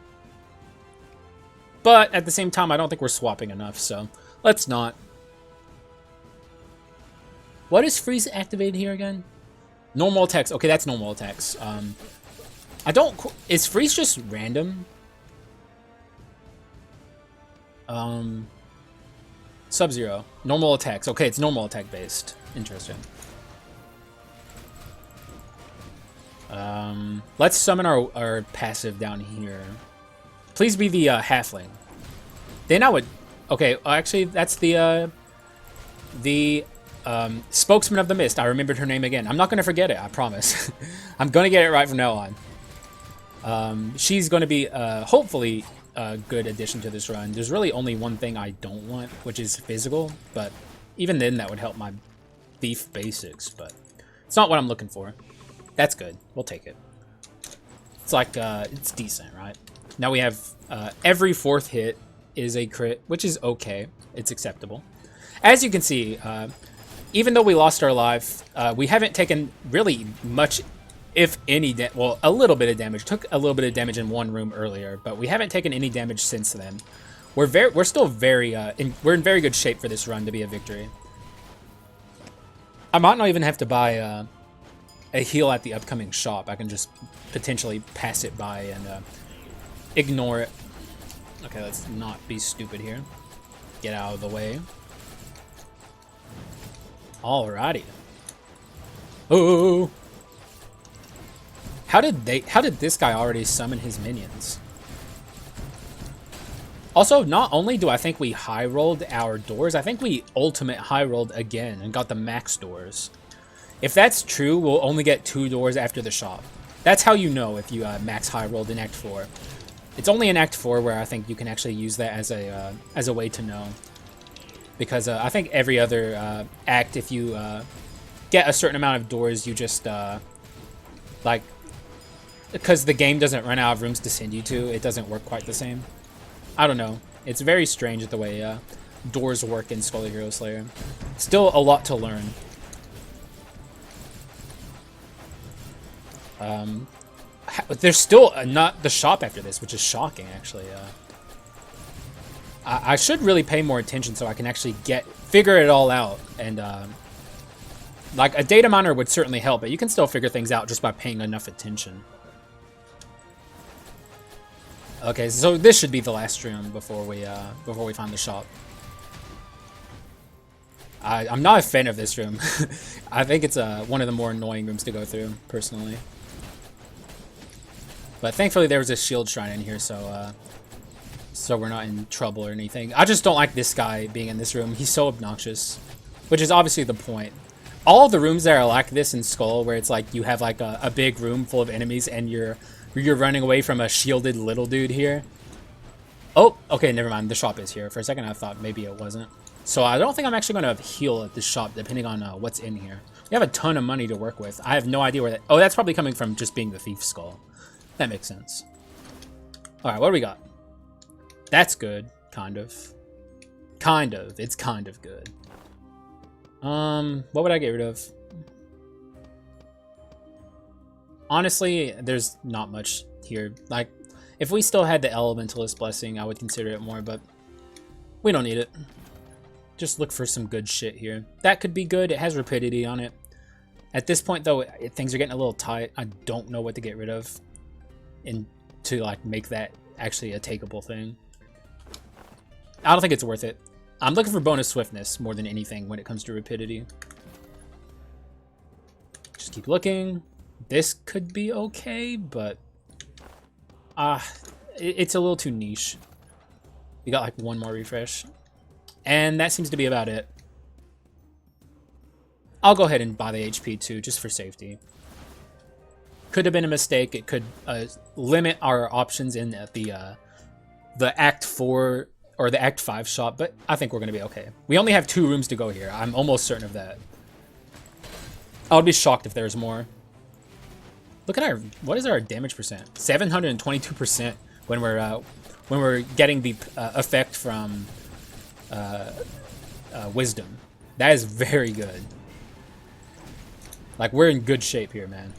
But at the same time, I don't think we're swapping enough, so let's not. What is freeze activated here again? Normal attacks. Okay, that's normal attacks. I don't... Is freeze just random? Sub-Zero. Normal attacks. Okay, it's normal attack based. Interesting. Let's summon our passive down here. Please be the halfling. Then I would... Okay, actually, that's the spokesman of the mist. I remembered her name again. I'm not going to forget it, I promise. I'm going to get it right from now on. She's going to be, hopefully, a good addition to this run. There's really only one thing I don't want, which is physical, but even then that would help my thief basics, but it's not what I'm looking for. That's good. We'll take it. It's like, it's decent, right? Now we have, every fourth hit is a crit, which is okay. It's acceptable. As you can see, even though we lost our life, we haven't taken really much, if any, well, a little bit of damage. Took a little bit of damage in one room earlier, but we haven't taken any damage since then. We're still very, we're in very good shape for this run to be a victory. I might not even have to buy a heal at the upcoming shop. I can just potentially pass it by and ignore it. Okay, let's not be stupid here. Get out of the way. Alrighty. Oh. How did this guy already summon his minions? Also, not only do I think we high rolled our doors, I think we ultimate high rolled again and got the max doors. If that's true, we'll only get 2 doors after the shop. That's how you know if you max high rolled in Act 4. It's only in Act 4 where I think you can actually use that as a way to know. Because I think every other act, if you get a certain amount of doors, you just, like, because the game doesn't run out of rooms to send you to, it doesn't work quite the same. I don't know. It's very strange the way doors work in Skul the Hero Slayer. Still a lot to learn. There's still not the shop after this, which is shocking, actually. I should really pay more attention so I can actually figure it all out. And, like, a data miner would certainly help, but you can still figure things out just by paying enough attention. Okay, so this should be the last room before we find the shop. I'm not a fan of this room. I think it's one of the more annoying rooms to go through, personally. But thankfully there was a shield shrine in here, so we're not in trouble or anything. I just don't like this guy being in this room. He's so obnoxious, which is obviously the point. All the rooms that are like this in Skul, where it's like you have like a big room full of enemies and you're running away from a shielded little dude here. Oh, okay, never mind. The shop is here. For a second I thought maybe it wasn't. So I don't think I'm actually going to heal at this shop, depending on what's in here. We have a ton of money to work with. I have no idea where that... Oh, that's probably coming from just being the thief skull. That makes sense. Alright, what do we got? That's good. Kind of. Kind of. It's kind of good. What would I get rid of? Honestly, there's not much here. Like, if we still had the Elementalist Blessing, I would consider it more, but we don't need it. Just look for some good shit here. That could be good. It has rapidity on it. At this point, though, things are getting a little tight. I don't know what to get rid of to like make that actually a takeable thing. I don't think it's worth it. I'm looking for bonus swiftness more than anything when it comes to rapidity. Just keep looking. This could be okay, but it's a little too niche. We got like one more refresh. And that seems to be about it. I'll go ahead and buy the HP too, just for safety. Could have been a mistake. It could limit our options in the the Act 4 or the Act 5 shop, but I think we're going to be okay. We only have 2 rooms to go here. I'm almost certain of that. I would be shocked if there's more. Look at our, what is our damage percent? 722% when we're getting the effect from Wisdom. That is very good. Like, we're in good shape here, man.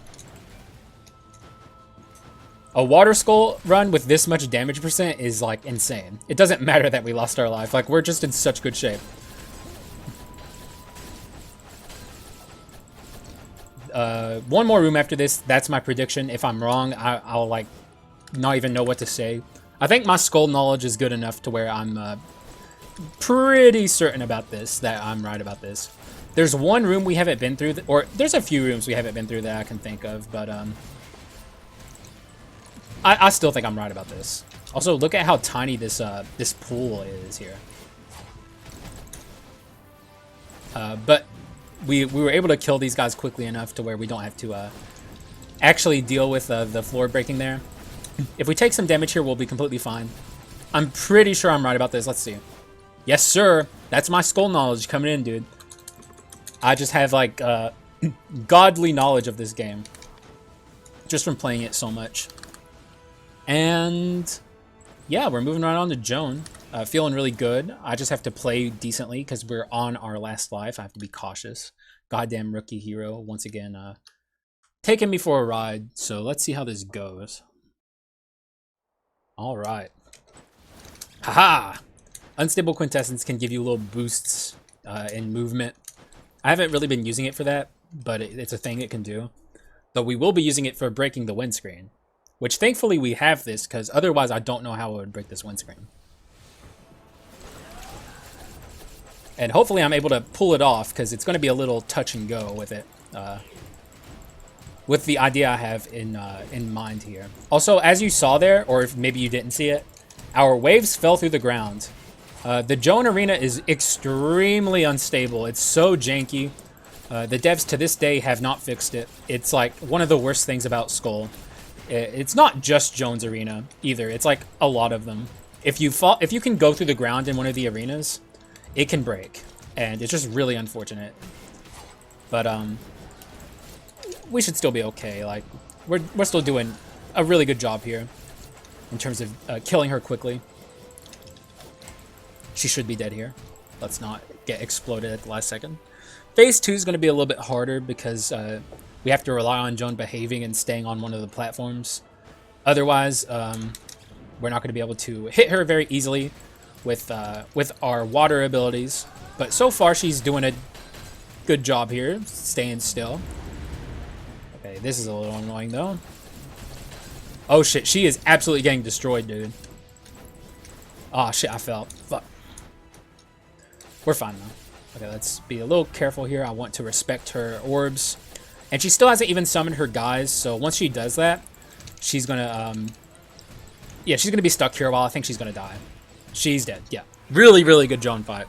A Water Skull run with this much damage percent is, like, insane. It doesn't matter that we lost our life. Like, we're just in such good shape. One more room after this. That's my prediction. If I'm wrong, I'll, like, not even know what to say. I think my Skull knowledge is good enough to where I'm pretty certain about this, that I'm right about this. There's one room we haven't been through, or there's a few rooms we haven't been through that I can think of, but I still think I'm right about this. Also, look at how tiny this this pool is here. But we were able to kill these guys quickly enough to where we don't have to actually deal with the floor breaking there. If we take some damage here, we'll be completely fine. I'm pretty sure I'm right about this. Let's see. Yes, sir. That's my skull knowledge coming in, dude. I just have, like, godly knowledge of this game. Just from playing it so much. And, yeah, we're moving right on to Joan. Feeling really good. I just have to play decently because we're on our last life. I have to be cautious. Goddamn rookie hero, once again, taking me for a ride. So let's see how this goes. All right. Haha! Unstable Quintessence can give you little boosts in movement. I haven't really been using it for that, but it's a thing it can do. Though we will be using it for breaking the windscreen. Which thankfully we have this, because otherwise I don't know how I would break this windscreen. And hopefully I'm able to pull it off, because it's going to be a little touch and go with it. With the idea I have in mind here. Also, as you saw there, or if maybe you didn't see it, our waves fell through the ground. The Joan Arena is extremely unstable. It's so janky. The devs to this day have not fixed it. It's like one of the worst things about Skul. It's not just Joan's Arena either. It's like a lot of them. If you can go through the ground in one of the arenas, it can break, and it's just really unfortunate. But we should still be okay. Like we're still doing a really good job here in terms of killing her quickly. She should be dead here. Let's not get exploded at the last second. Phase 2 is going to be a little bit harder because we have to rely on Joan behaving and staying on one of the platforms. Otherwise, we're not going to be able to hit her very easily with our water abilities. But so far, she's doing a good job here, staying still. Okay, this is a little annoying, though. Oh, shit. She is absolutely getting destroyed, dude. Oh, shit. I fell. Fuck. We're fine, though. Okay, let's be a little careful here. I want to respect her orbs. And she still hasn't even summoned her guys, so once she does that, she's gonna, yeah, she's gonna be stuck here a while. I think she's gonna die. She's dead, yeah. Really, really good Joan fight.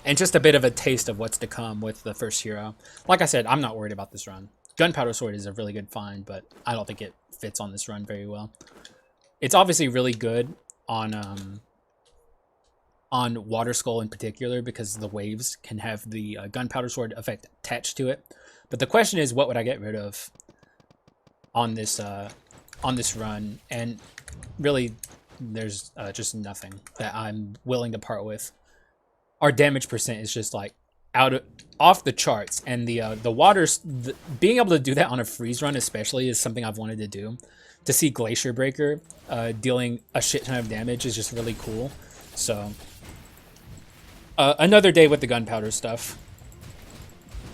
And just a bit of a taste of what's to come with the first hero. Like I said, I'm not worried about this run. Gunpowder Sword is a really good find, but I don't think it fits on this run very well. It's obviously really good on Water Skull in particular, because the waves can have the Gunpowder Sword effect attached to it. But the question is, what would I get rid of on this run? And really, there's just nothing that I'm willing to part with. Our damage percent is just like off the charts, and being able to do that on a freeze run especially is something I've wanted to do. To see Glacier Breaker dealing a shit ton of damage is just really cool. So another day with the gunpowder stuff.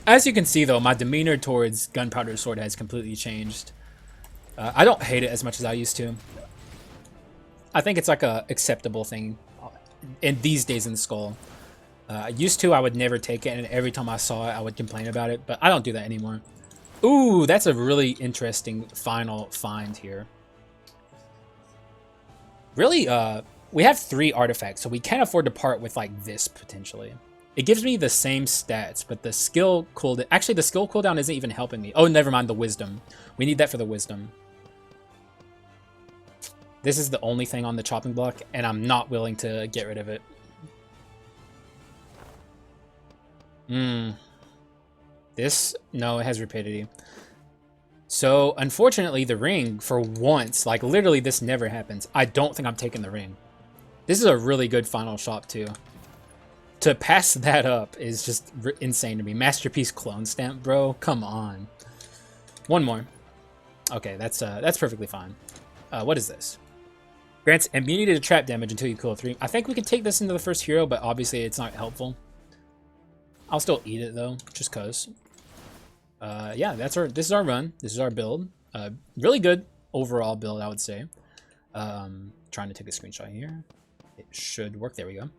As you can see, though, my demeanor towards Gunpowder Sword has completely changed. I don't hate it as much as I used to. I think it's like a acceptable thing in these days in Skul. Used to, I would never take it, and every time I saw it, I would complain about it, but I don't do that anymore. Ooh, that's a really interesting final find here. Really, we have 3 artifacts, so we can't afford to part with, like, this, potentially. It gives me the same stats, but the skill cooldown... Actually, the skill cooldown isn't even helping me. Oh, never mind, the wisdom. We need that for the wisdom. This is the only thing on the chopping block, and I'm not willing to get rid of it. This, no, it has rapidity. So, unfortunately, the ring, for once, like literally this never happens. I don't think I'm taking the ring. This is a really good final shop, too. To pass that up is just insane to me. Masterpiece clone stamp, bro. Come on. One more. Okay, that's perfectly fine. What is this? Grants immunity to trap damage until you kill a 3. I think we can take this into the first hero, but obviously it's not helpful. I'll still eat it though, just cause. Yeah, this is our run. This is our build. Really good overall build, I would say. Trying to take a screenshot here. It should work. There we go.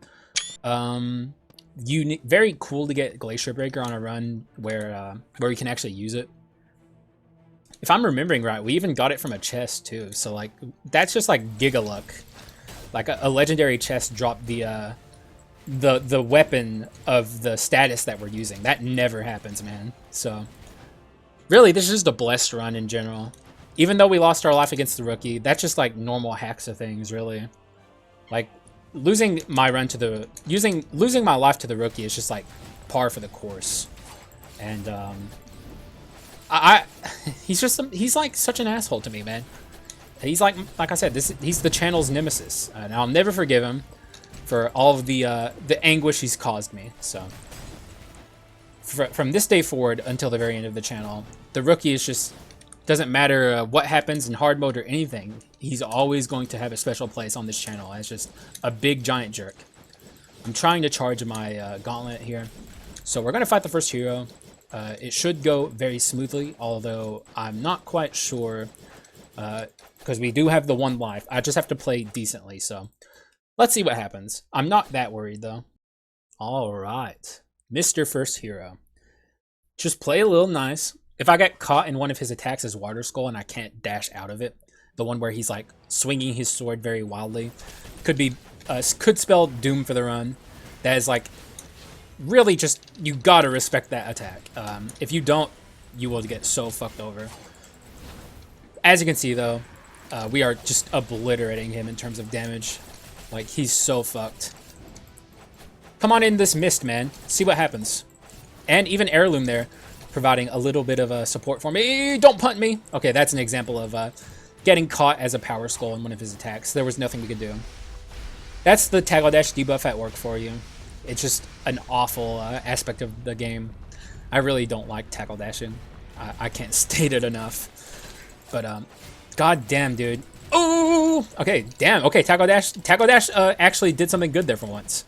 Very cool to get Glacier Breaker on a run where you can actually use it. If I'm remembering right, we even got it from a chest too. So like that's just like giga luck. Like a legendary chest dropped the weapon of the status that we're using. That never happens, man. So really, this is just a blessed run in general. Even though we lost our life against the rookie, that's just like normal hacks of things, really. Like losing my run to the losing my life to the rookie is just like par for the course. And he's like such an asshole to me, man. He's like I said, he's the channel's nemesis, and I'll never forgive him for all of the anguish he's caused me. So from this day forward until the very end of the channel, the rookie is just doesn't matter what happens in hard mode or anything. He's always going to have a special place on this channel as just a big giant jerk. I'm trying to charge my gauntlet here, so we're gonna fight the first hero. It should go very smoothly, although I'm not quite sure because we do have the 1 life. I just have to play decently, so let's see what happens. I'm not that worried, though. All right. Mr. First Hero. Just play a little nice. If I get caught in one of his attacks as Water Skull and I can't dash out of it, the one where he's like swinging his sword very wildly, could spell doom for the run. That is like really just, you gotta respect that attack. If you don't, you will get so fucked over. As you can see though, we are just obliterating him in terms of damage. Like, he's so fucked. Come on in this mist, man. See what happens. And even Heirloom there, providing a little bit of a support for me. Don't punt me! Okay, that's an example of getting caught as a Power Skull in one of his attacks. There was nothing we could do. That's the Tackle Dash debuff at work for you. It's just an awful aspect of the game. I really don't like tackle dashing. I can't state it enough. But god damn, dude. Oh, okay, damn. Okay, tackle dash actually did something good there for once.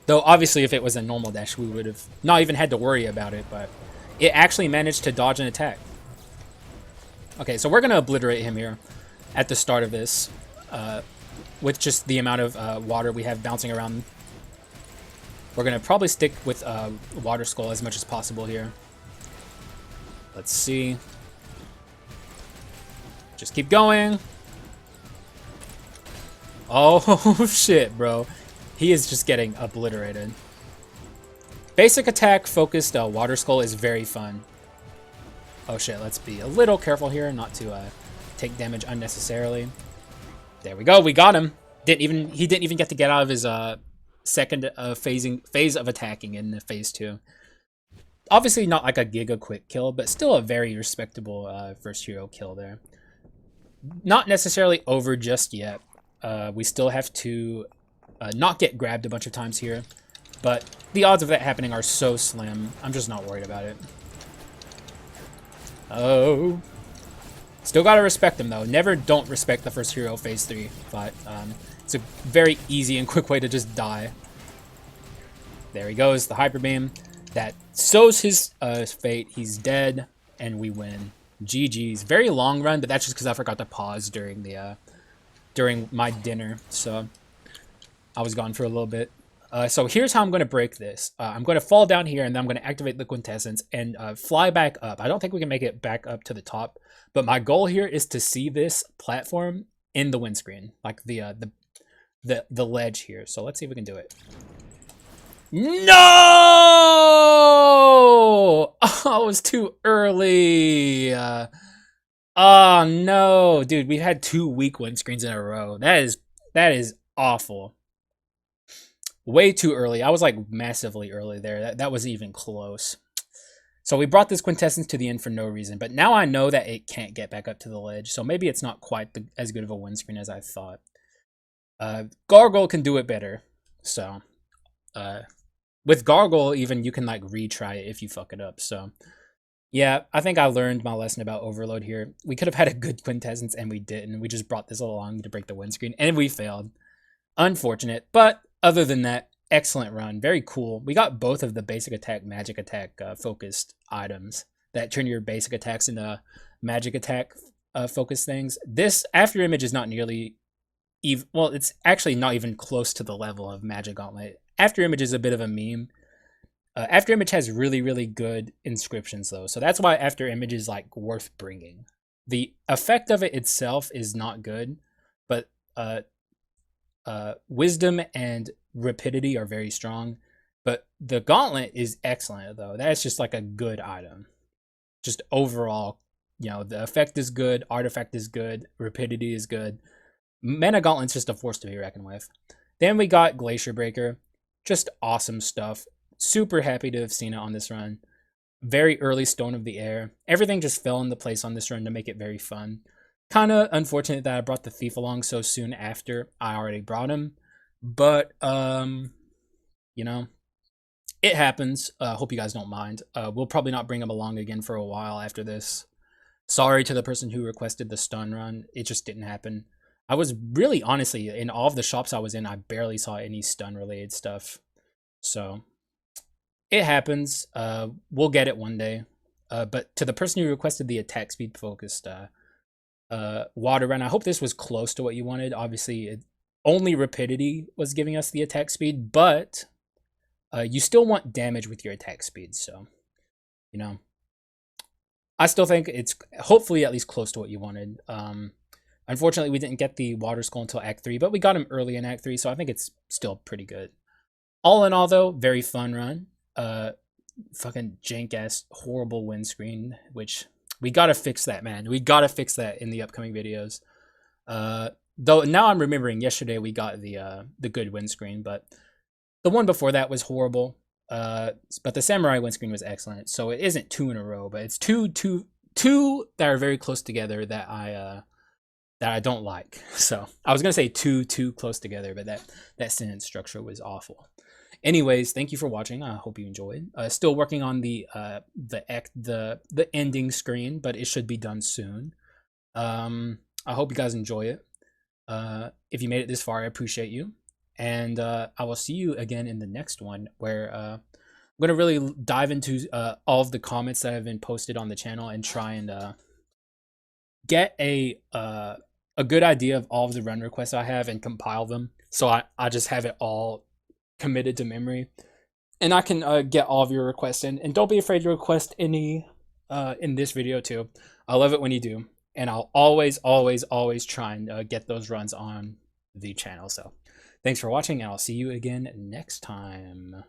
Though obviously, if it was a normal dash, we would have not even had to worry about it. But it actually managed to dodge an attack. Okay, so we're gonna obliterate him here at the start of this, with just the amount of water we have bouncing around. We're gonna probably stick with Water Skull as much as possible here. Let's see. Just keep going. Oh shit, bro. He is just getting obliterated. Basic attack focused Water Skull is very fun. Oh shit, let's be a little careful here not to take damage unnecessarily. There we go, we got him. He didn't even get to get out of his second phase of attacking in phase 2. Obviously not like a giga quick kill, but still a very respectable first hero kill there. Not necessarily over just yet. We still have to not get grabbed a bunch of times here, but the odds of that happening are so slim. I'm just not worried about it. Oh. Still gotta respect him though. Never don't respect the first hero phase 3 fight. It's a very easy and quick way to just die. There he goes, the Hyper Beam. That sows his fate. He's dead, and we win. GG's. Very long run, but that's just because I forgot to pause during the during my dinner, so I was gone for a little bit. So here's how I'm going to break this. I'm going to fall down here, and then I'm going to activate the Quintessence and fly back up. I don't think we can make it back up to the top, but my goal here is to see this platform in the windscreen, like the ledge here. So let's see if we can do it. No! Oh, it was too early. Oh no, dude, we've had 2 weak windscreens in a row. That is awful. Way too early. I was like massively early there. That wasn't even close. So we brought this quintessence to the end for no reason, but now I know that it can't get back up to the ledge. So maybe it's not quite as good of a windscreen as I thought. Gargoyle can do it better. So with Gargoyle, even you can like retry it if you fuck it up. So yeah, I think I learned my lesson about overload here. We could have had a good quintessence and we didn't. We just brought this along to break the windscreen and we failed. Unfortunate, but other than that, excellent run. Very cool. We got both of the basic attack, magic attack focused items that turn your basic attacks into magic attack focused things. This after image is not nearly even. Well, it's actually not even close to the level of Magic Gauntlet. After image is a bit of a meme. After image has really, really good inscriptions though, so that's why after image is like worth bringing. The effect of it itself is not good, but wisdom and rapidity are very strong. But the gauntlet is excellent though. That's just like a good item. Just overall, the effect is good, artifact is good, rapidity is good. Mana Gauntlet's just a force to be reckoned with. Then we got Glacier Breaker. Just awesome stuff. Super happy to have seen it on this run. Very early Stone of the Air. Everything just fell into place on this run to make it very fun. Kind of unfortunate that I brought the Thief along so soon after I already brought him. But, it happens. Hope you guys don't mind. We'll probably not bring him along again for a while after this. Sorry to the person who requested the stun run. It just didn't happen. I was really, honestly, in all of the shops I was in, I barely saw any stun-related stuff. So, it happens. We'll get it one day. But to the person who requested the attack speed focused water run, I hope this was close to what you wanted. Obviously, only rapidity was giving us the attack speed, but you still want damage with your attack speed. So, I still think it's hopefully at least close to what you wanted. Unfortunately, we didn't get the Water Skull until Act 3, but we got him early in Act 3, so I think it's still pretty good. All in all, though, very fun run. Fucking jank-ass, horrible windscreen, which we gotta fix that, man. We gotta fix that in the upcoming videos. Though now I'm remembering yesterday we got the good windscreen, but the one before that was horrible. But the Samurai windscreen was excellent, so it isn't 2 in a row, but it's two that are very close together that I don't like. So I was gonna say too close together, but that sentence structure was awful. Anyways, thank you for watching. I hope you enjoyed. Still working on the ending screen, but it should be done soon. I hope you guys enjoy it. If you made it this far, I appreciate you. And I will see you again in the next one, where I'm gonna really dive into all of the comments that have been posted on the channel and try and get a good idea of all of the run requests I have and compile them, so I just have it all committed to memory, and I can get all of your requests in. And don't be afraid to request any in this video too. I love it when you do, and I'll always try and get those runs on the channel. So thanks for watching, and I'll see you again next time.